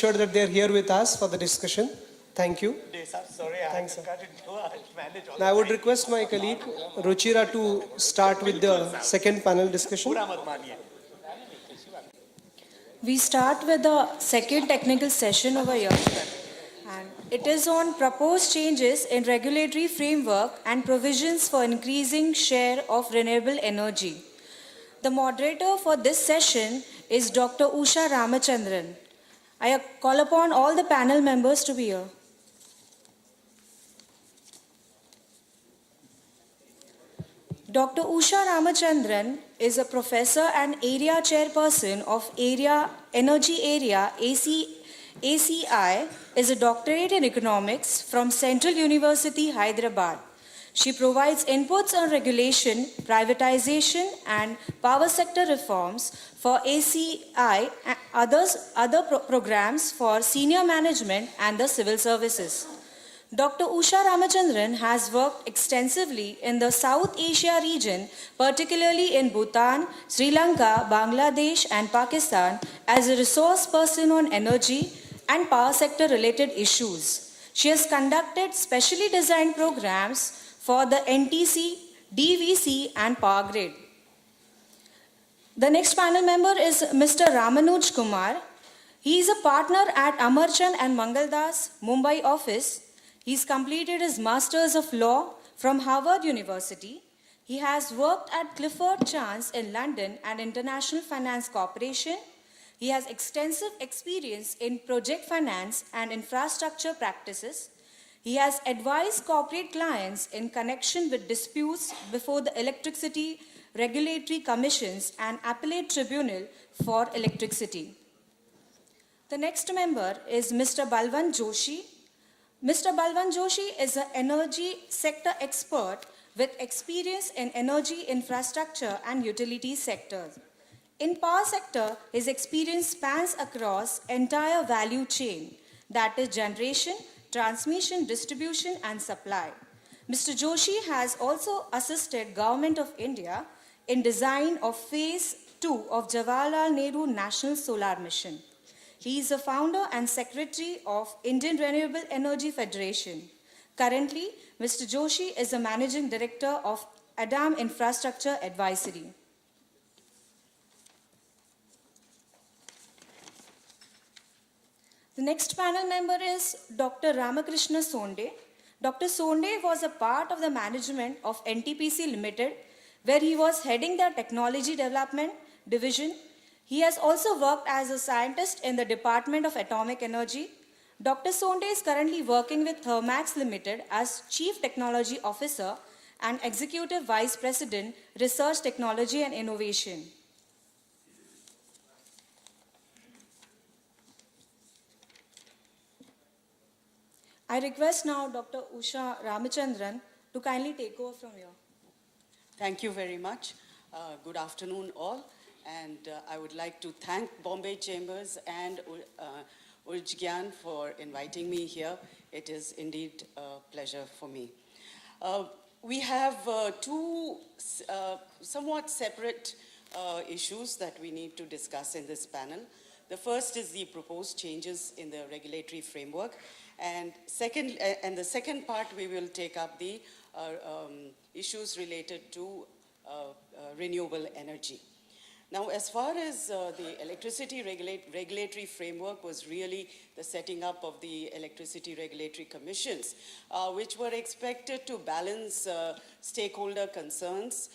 sure that they are here with us for the discussion. Thank you. Sorry, Thanks, sir. I'll manage all Now, I would request my colleague Ruchira to start with the second panel discussion. We start with the second technical session over here, and it is on proposed changes in regulatory framework and provisions for increasing share of renewable energy. The moderator for this session is Dr. Usha Ramachandran. I call upon all the panel members to be here. Dr. Usha Ramachandran is a professor and area chairperson of Energy Area ACI, is a doctorate in economics from Central University, Hyderabad. She provides inputs on regulation, privatization, and power sector reforms for ACI and other programs for senior management and the civil services. Dr. Usha Ramachandran has worked extensively in the South Asia region, particularly in Bhutan, Sri Lanka, Bangladesh, and Pakistan, as a resource person on energy and power sector related issues. She has conducted specially designed programs for the NTC, DVC, and Power Grid. The next panel member is Mr. Ramanuj Kumar. He is a partner at Amarchand and Mangaldas, Mumbai office. He's completed his Masters of Law from Harvard University. He has worked at Clifford Chance in London and International Finance Corporation. He has extensive experience in project finance and infrastructure practices. He has advised corporate clients in connection with disputes before the Electricity Regulatory Commissions and Appellate Tribunal for Electricity. The next member is Mr. Balwant Joshi. Mr. Balwant Joshi is an energy sector expert with experience in energy infrastructure and utility sectors. In power sector, his experience spans across entire value chain, that is generation, transmission, distribution, and supply. Mr. Joshi has also assisted Government of India in design of Phase 2 of Jawaharlal Nehru National Solar Mission. He is the founder and secretary of Indian Renewable Energy Federation. Currently, Mr. Joshi is the managing director of ADAM Infrastructure Advisory. The next panel member is Dr. Ramakrishna Sonde. Dr. Sonde was a part of the management of NTPC Limited, where he was heading the technology development division. He has also worked as a scientist in the Department of Atomic Energy. Dr. Sonde is currently working with Thermax Limited as Chief Technology Officer and Executive Vice President, Research, Technology and Innovation. I request now Dr. Usha Ramachandran to kindly take over from here. Thank you very much. Good afternoon all. And I would like to thank Bombay Chambers and Urjgyan for inviting me here. It is indeed a pleasure for me. We have two somewhat separate issues that we need to discuss in this panel. The first is the proposed changes in the regulatory framework. And the second part, we will take up the issues related to renewable energy. Now, as far as the electricity regulatory framework was really the setting up of the electricity regulatory commissions, which were expected to balance stakeholder concerns,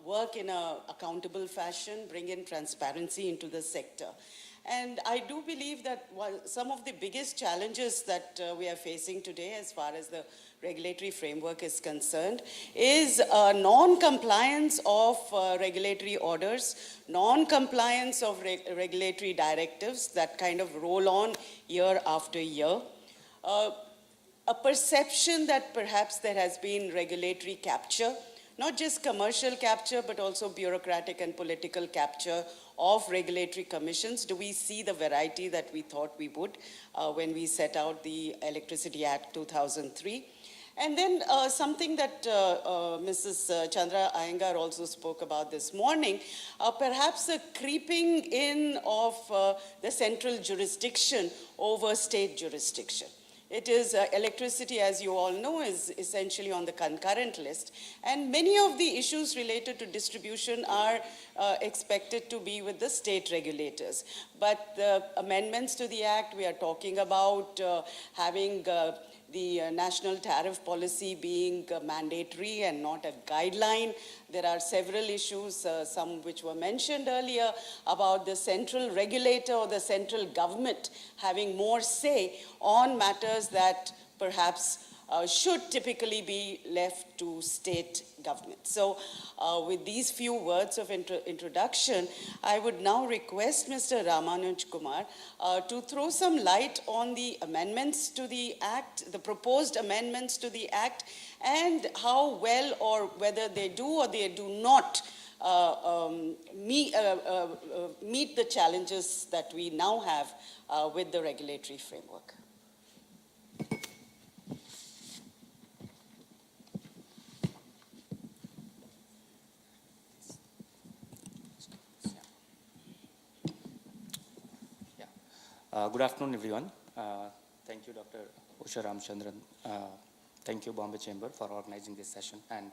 work in an accountable fashion, bring in transparency into the sector. And I do believe that some of the biggest challenges that we are facing today as far as the regulatory framework is concerned is non-compliance of regulatory orders, non-compliance of regulatory directives that kind of roll on year after year, a perception that perhaps there has been regulatory capture, not just commercial capture, but also bureaucratic and political capture of regulatory commissions. Do we see the variety that we thought we would when we set out the Electricity Act 2003? And then something that Mrs. Chandra Iyengar also spoke about this morning, perhaps a creeping in of the central jurisdiction over state jurisdiction. It is electricity, as you all know, is essentially on the concurrent list. And many of the issues related to distribution are expected to be with the state regulators. But the amendments to the Act, we are talking about having the national tariff policy being mandatory and not a guideline. There are several issues, some which were mentioned earlier, about the central regulator or the central government having more say on matters that perhaps should typically be left to state government. So with these few words of introduction, I would now request Mr. Ramanuj Kumar to throw some light on the amendments to the Act, the proposed amendments to the Act, and how well or whether they do or they do not meet the challenges that we now have with the regulatory framework. Good afternoon, everyone. Thank you, Dr. Usha Ramachandran. Thank you, Bombay Chamber, for organizing this session. And